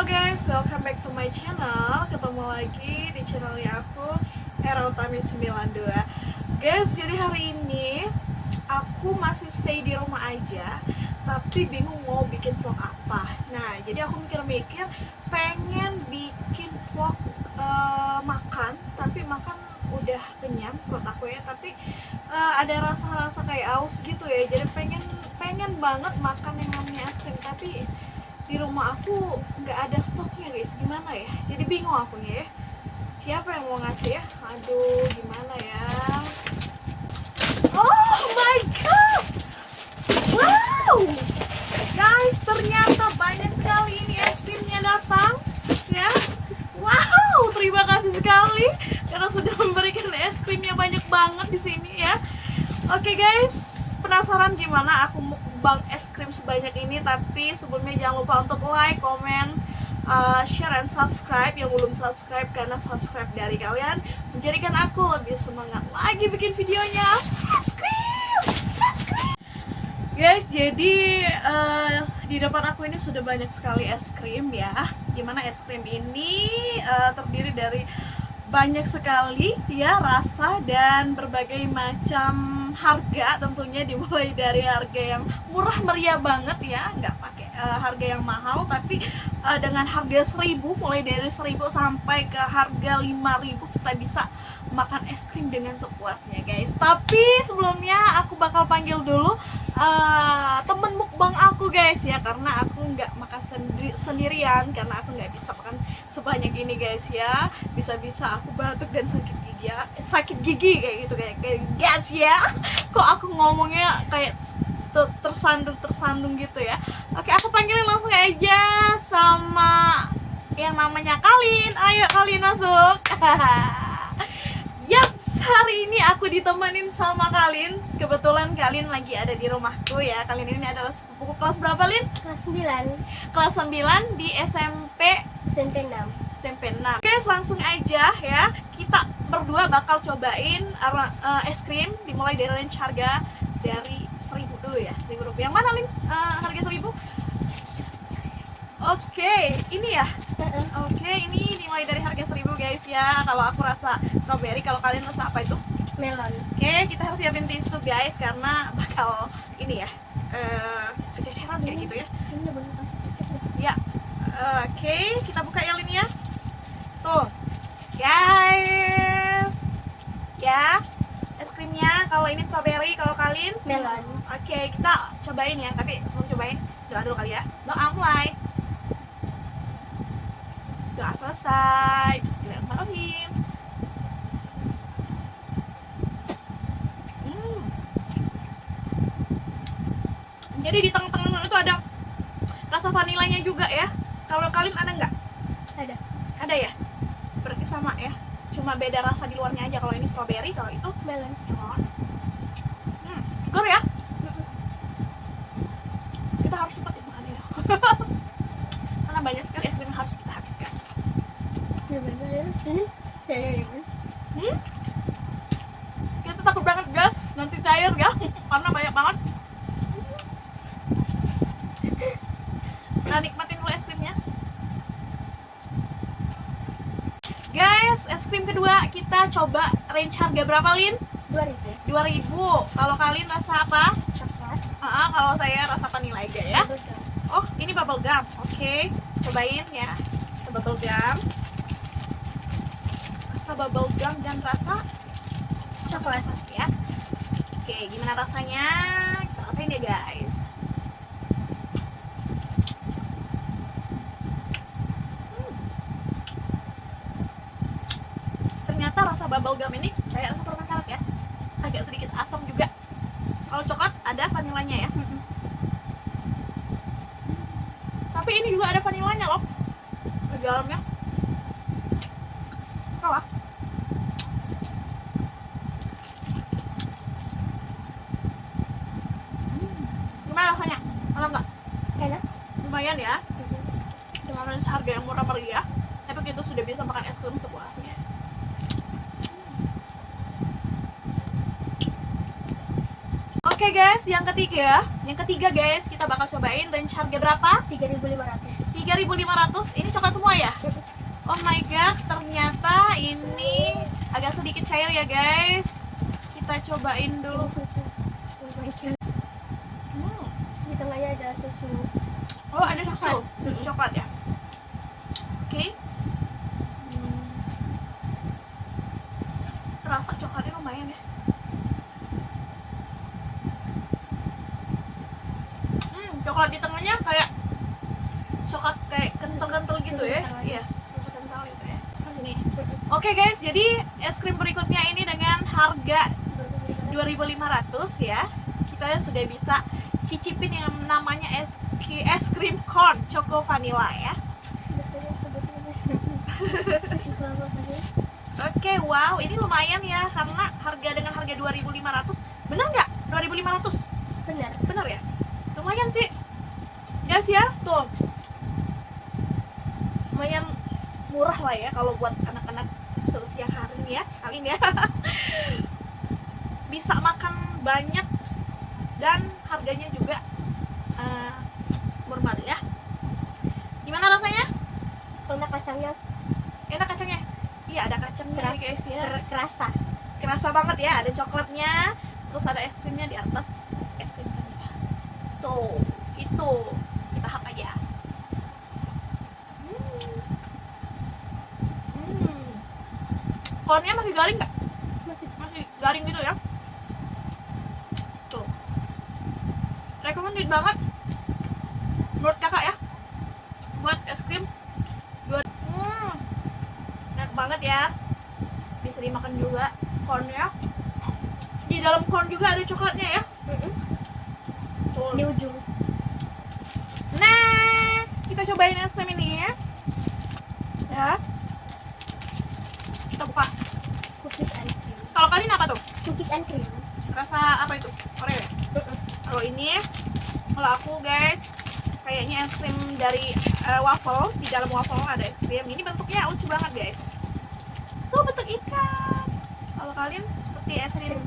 Halo guys, welcome back to my channel. Ketemu lagi di channelnya aku, Era Utami 92. Guys, jadi hari ini aku masih stay di rumah aja, tapi bingung mau bikin vlog apa. Nah, jadi aku mikir-mikir pengen bikin vlog makan, tapi makan udah kenyang perut aku ya, tapi ada rasa-rasa kayak aus gitu ya. Jadi pengen banget makan yang namanya es krim, tapi di rumah aku nggak ada stoknya guys. Gimana ya, jadi bingung aku nih ya, siapa yang mau ngasih ya. Aduh, gimana ya. Oh my god, wow guys, ternyata banyak sekali ini es krimnya datang ya. Wow, terima kasih sekali karena sudah memberikan es krimnya banyak banget di sini ya. Oke guys, penasaran gimana aku mukbang es krim sebanyak ini? Tapi sebelumnya jangan lupa untuk like, comment, share, and subscribe yang belum subscribe, karena subscribe dari kalian menjadikan aku lebih semangat lagi bikin videonya. Es krim, es krim. Guys, jadi di depan aku ini sudah banyak sekali es krim ya. Gimana es krim ini terdiri dari banyak sekali ya rasa dan berbagai macam harga, tentunya dimulai dari harga yang murah meriah banget ya, nggak pakai harga yang mahal, tapi dengan harga 1000, mulai dari 1000 sampai ke harga 5000 kita bisa makan es krim dengan sepuasnya guys. Tapi sebelumnya aku bakal panggil dulu temen mukbang aku guys ya, karena aku nggak makan sendirian, karena aku nggak bisa makan sebanyak ini guys ya. Bisa-bisa aku batuk dan sakit gigi kayak gitu kayak guys ya. Kok aku ngomongnya kayak tersandung gitu ya. Oke, aku panggilin langsung aja sama yang namanya Kalin. Ayo Kalin, masuk. Yaps, hari ini aku ditemenin sama Kalin. Kebetulan Kalin lagi ada di rumahku ya. Kalin ini adalah sepupuku. Kelas berapa, Lin? Kelas 9. Kelas 9 di SMP 6. SMP 6. Oke, langsung aja ya. Kita berdua bakal cobain es krim dimulai dari range harga dari 1000 dulu ya. 1000 rupiah. Yang mana, Lin? Harga 1000? Oke, ini ya. Oke, ini dimulai dari harga 1000 guys ya. Kalau aku rasa strawberry, kalau kalian rasa apa itu? Melon. Oke, kita harus siapin tisu guys karena bakal ini ya, kececeran kayak gitu ya. Ini boleh Ya, oke, kita buka ya Lin ya. Tuh, guys, ya, es krimnya. Kalau ini strawberry, kalau kalian melon. Oke, kita cobain ya. Tapi sebelum cobain, doa dulu kali ya. Doa mulai. Doa selesai. Bismillahirrahmanirrahim. Jadi di tengah-tengah itu ada rasa vanilanya juga ya. Kalau kalian ada nggak? Ada. Ada ya? Berarti sama ya. Cuma beda rasa di luarnya aja. Kalau ini strawberry, kalau itu Melon. melon. Segar ya? Kita harus cepat ya makannya. Karena banyak sekali es krim yang harus kita habiskan. Kita takut banget guys, nanti cair ya. Karena banyak banget. Nah, nikmatin dulu es krimnya. Guys, es krim kedua kita coba range harga berapa, Lin? 2000. 2000. Kalau kalian rasa apa? Coklat. Kalau saya rasa vanilla aja ya. Oh, ini bubble gum. Oke, cobain ya. Bubble gum. Rasa bubble gum dan rasa Coklat. ya. Oke, gimana rasanya? Kita rasain ya, guys. Ternyata rasa bubble gum ini kayak rasa permen karet ya. Agak sedikit asam juga. Kalau coklat ada vanilanya ya. Tapi ini juga ada vanilanya loh di dalamnya. Kalah. Gimana rasanya? Enak nggak? Enak. Lumayan ya. Dengan harga yang murah meriah, tapi kita sudah bisa makan es krim sepuasnya. Oke guys, yang ketiga guys, kita bakal cobain. Range harga berapa? 3.500. 3.500. Ini coklat semua ya? Oh my god, ternyata ini agak sedikit cair ya guys. Kita cobain dulu. Di tengahnya ada susu. Oh, ada susu. Susu coklat ya. Oke. Rasa coklatnya lumayan ya. Coklat di tengahnya kayak coklat kayak kental-kental gitu ya. Iya, susu kental gitu ya. Nih. Oke guys, jadi es krim berikutnya ini dengan harga 2.500 ya. Kita sudah bisa cicipin yang namanya es krim corn choco vanilla ya. Oke, wow, ini lumayan ya karena dengan harga 2.500. Bener nggak? 2.500? Bener ya? Lumayan sih. Guys ya, tuh. Lumayan murah lah ya kalau buat anak-anak seusia Karin ya. Bisa makan banyak dan harganya juga normal ya. Gimana rasanya? Enak kacangnya. Enak kacangnya? Iya, ada kacangnya guys ya. Kerasa banget ya, ada coklatnya, terus ada es krimnya di atas es krim vanilla. Tuh, itu kita hap aja. Kornnya masih garing nggak? Masih garing gitu ya. Tuh, recommended banget menurut kakak ya buat es krim. Enak banget ya, bisa dimakan juga cornnya. Di dalam corn juga ada coklatnya ya. Tuh. Di ujung. Next, kita cobain es krim ini ya. Kita buka. Cookies and cream. Kalau kalian apa tuh? Cookies and cream. Rasa apa itu? Oreo ya? Kalau ini, kalau aku guys, kayaknya es krim dari waffle. Di dalam waffle ada es krim. Ini bentuknya lucu banget guys. Tuh bentuk ikan. Kalau kalian seperti es krim,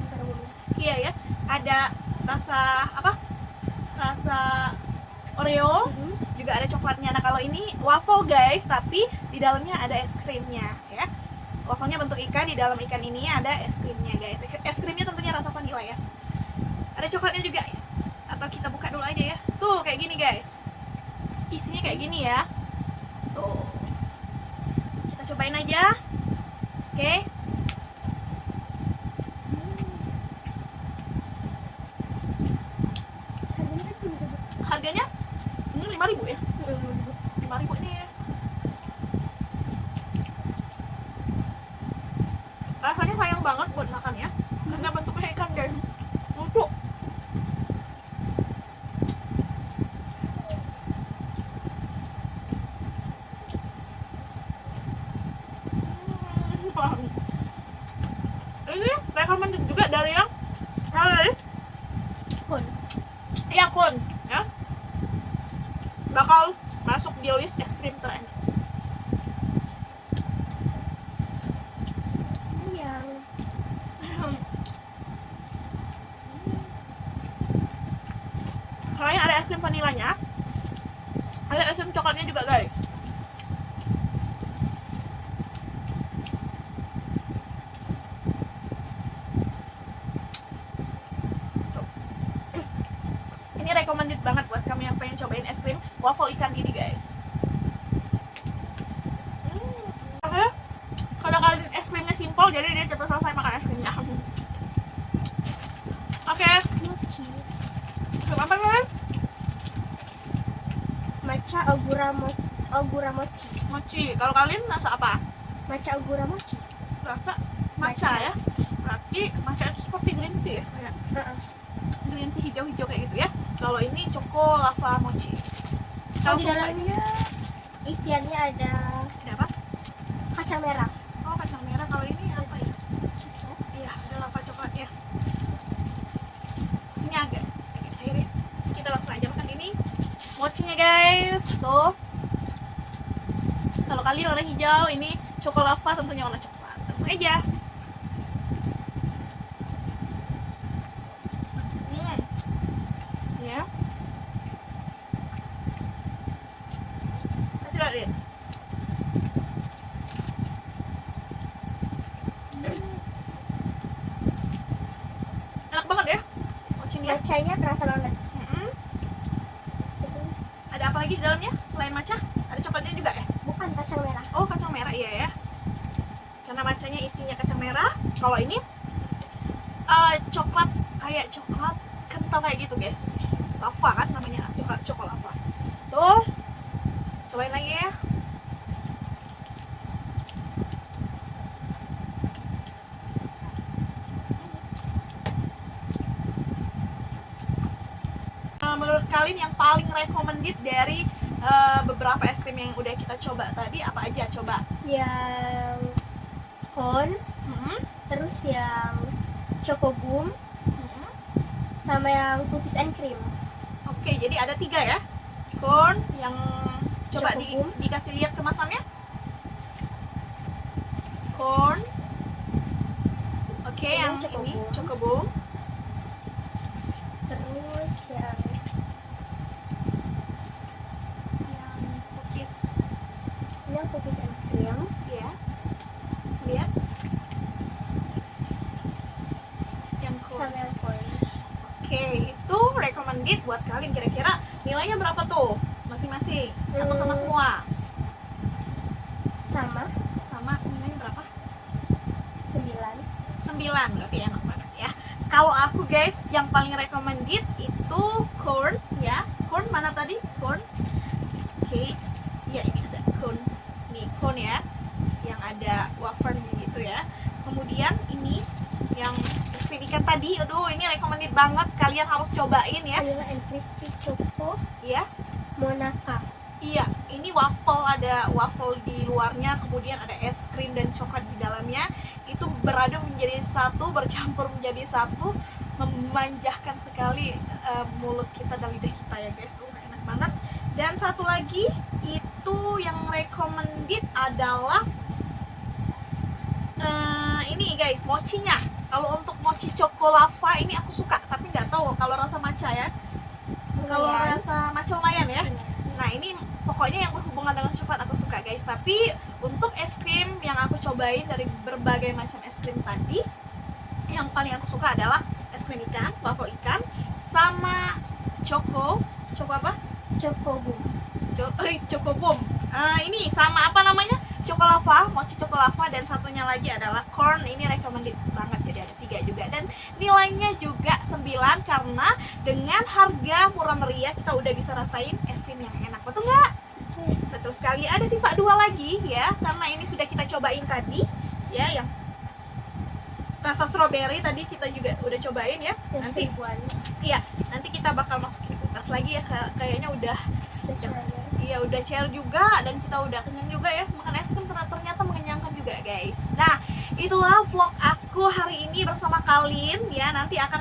iya ya. Ada rasa apa? Rasa Oreo. Juga ada coklatnya. Nah kalau ini waffle guys, tapi di dalamnya ada es krimnya ya. Waffle-nya bentuk ikan, di dalam ikan ini ada es krimnya guys. Es krimnya tentunya rasa vanilla ya. Ada coklatnya juga ya. Atau kita buka dulu aja ya. Tuh kayak gini guys. Isinya kayak gini ya. Tuh. Kita cobain aja. Oke. Harganya ini 5.000 ya. 5.000 ini ya. Rasanya sayang banget buat makan ya. Karena bentuknya ikan guys. Lucu. Ini recommended juga dari yang Kun ya. Bakal masuk di list es krim terenak. Sayang. Selain ada es krim vanilanya, ada es krim coklatnya juga guys. Ini recommended banget buat kamu yang pengen cobain es krim waffle ikan ini guys. Oke, kalau kalian es krimnya simple, jadi dia cepat selesai makan es krimnya. Oke, Mochi. apa kalian? Matcha ogura mochi. Mochi. Kalau kalian rasa apa? Matcha ogura mochi. Rasa matcha ya. Berarti matcha itu seperti green tea ya, kayak green tea hijau-hijau kayak gitu ya. Kalau ini choco lava mochi. Kalau di dalamnya isiannya ada apa? kacang merah. Oh, kacang merah. Kalau ini apa ya? Iya, ada lava coklat ya. Ini agak cair ya. Kita langsung aja makan ini mochinya guys. Tuh. Kalau kalian warna hijau, ini choco lava tentunya warna coklat. Langsung aja. lagi di dalamnya selain matcha? Ada coklatnya juga ya? Bukan kacang merah. Oh, kacang merah, iya ya. Karena matchanya isinya kacang merah. Kalau ini coklat, kayak coklat kental kayak gitu guys. Lava kan namanya, coklat lava. Tuh, cobain lagi ya. Menurut kalian yang paling recommended dari beberapa es krim yang udah kita coba tadi apa aja? Coba. Yang cone, Mm-mm. terus yang choco boom, Mm-mm. sama yang cookies and cream. Oke, jadi ada 3 ya. Corn yang coba Choco boom. dikasih lihat kemasannya. Corn. Oke, Ini yang Choco ini Boom. Choco Boom. Terus yang Yang cookies. ini yang cookies and cream. Ya. Lihat. Yang corn. Sama yang cone. Oke, itu recommended buat kalian. Kira-kira nilainya berapa tuh? Masing-masing atau sama Hmm. semua? Sama Sama, nilainya berapa? 9. 9, berarti enak banget ya. Kalau aku guys, yang paling recommended itu corn ya. Corn mana tadi? Corn. Oke. Ya, ini ada corn. Nih, corn ya. Yang ada wafernya gitu ya. Kemudian ini yang ikan tadi, aduh ini recommended banget, kalian harus cobain ya. Vanilla and crispy choco Iya. Monaca. Iya, ini waffle, ada waffle di luarnya, kemudian ada es krim dan coklat di dalamnya. Itu beradu menjadi satu, bercampur menjadi satu, memanjahkan sekali mulut kita dan lidah kita ya guys. Enak banget. Dan satu lagi itu yang recommended adalah ini guys, mochinya. Kalau untuk mochi choco lava ini aku suka, tapi nggak tahu kalau rasa matcha ya. Kalau Lumayan. rasa matcha lumayan ya. Nah ini pokoknya yang berhubungan dengan coklat aku suka guys. Tapi untuk es krim yang aku cobain dari berbagai macam es krim tadi, yang paling aku suka adalah es krim ikan, waffle ikan, sama choco apa? Choco boom. Choco boom. Ini sama apa namanya? Choco lava, mochi choco lava, dan satunya lagi adalah corn. Ini recommended banget, jadi ada 3 juga. Dan nilainya juga 9 karena dengan harga murah meriah kita udah bisa rasain es krim yang enak, betul nggak? Betul sekali. Ada sisa 2 lagi ya, karena ini sudah kita cobain tadi ya, yang rasa strawberry tadi kita juga udah cobain ya. Yang Nanti seribuan. iya, nanti kita bakal masukin ke kulkas lagi ya, kayaknya udah. Iya, udah share juga dan kita udah kenyang juga ya. Makan es krim ternyata mengenyangkan juga guys. Nah, itulah vlog aku hari ini bersama kalian ya. Nanti akan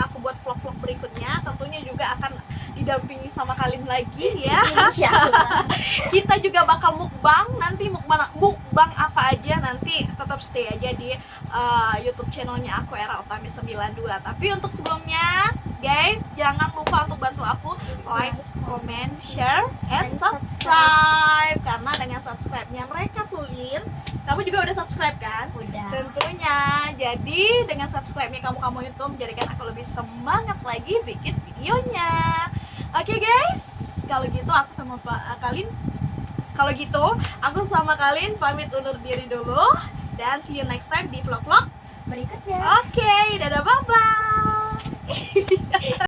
aku buat vlog-vlog berikutnya. Tentunya juga akan didampingi sama kalian lagi ya. Insyaallah. Kita juga bakal mukbang. Nanti mukbang apa aja nanti tetap stay aja di YouTube channelnya aku Era Utami 92. Tapi untuk sebelumnya guys, jangan lupa untuk bantu aku like, comment, share, and subscribe. Karena dengan subscribe-nya mereka tulin, kamu juga udah subscribe kan? Udah. Tentunya. Jadi dengan subscribe-nya kamu itu menjadikan aku lebih semangat lagi bikin videonya. Oke guys, kalau gitu aku sama kalian. Kalau gitu aku sama kalian pamit undur diri dulu dan see you next time di vlog-vlog Berikutnya. Oke, dadah, bye-bye.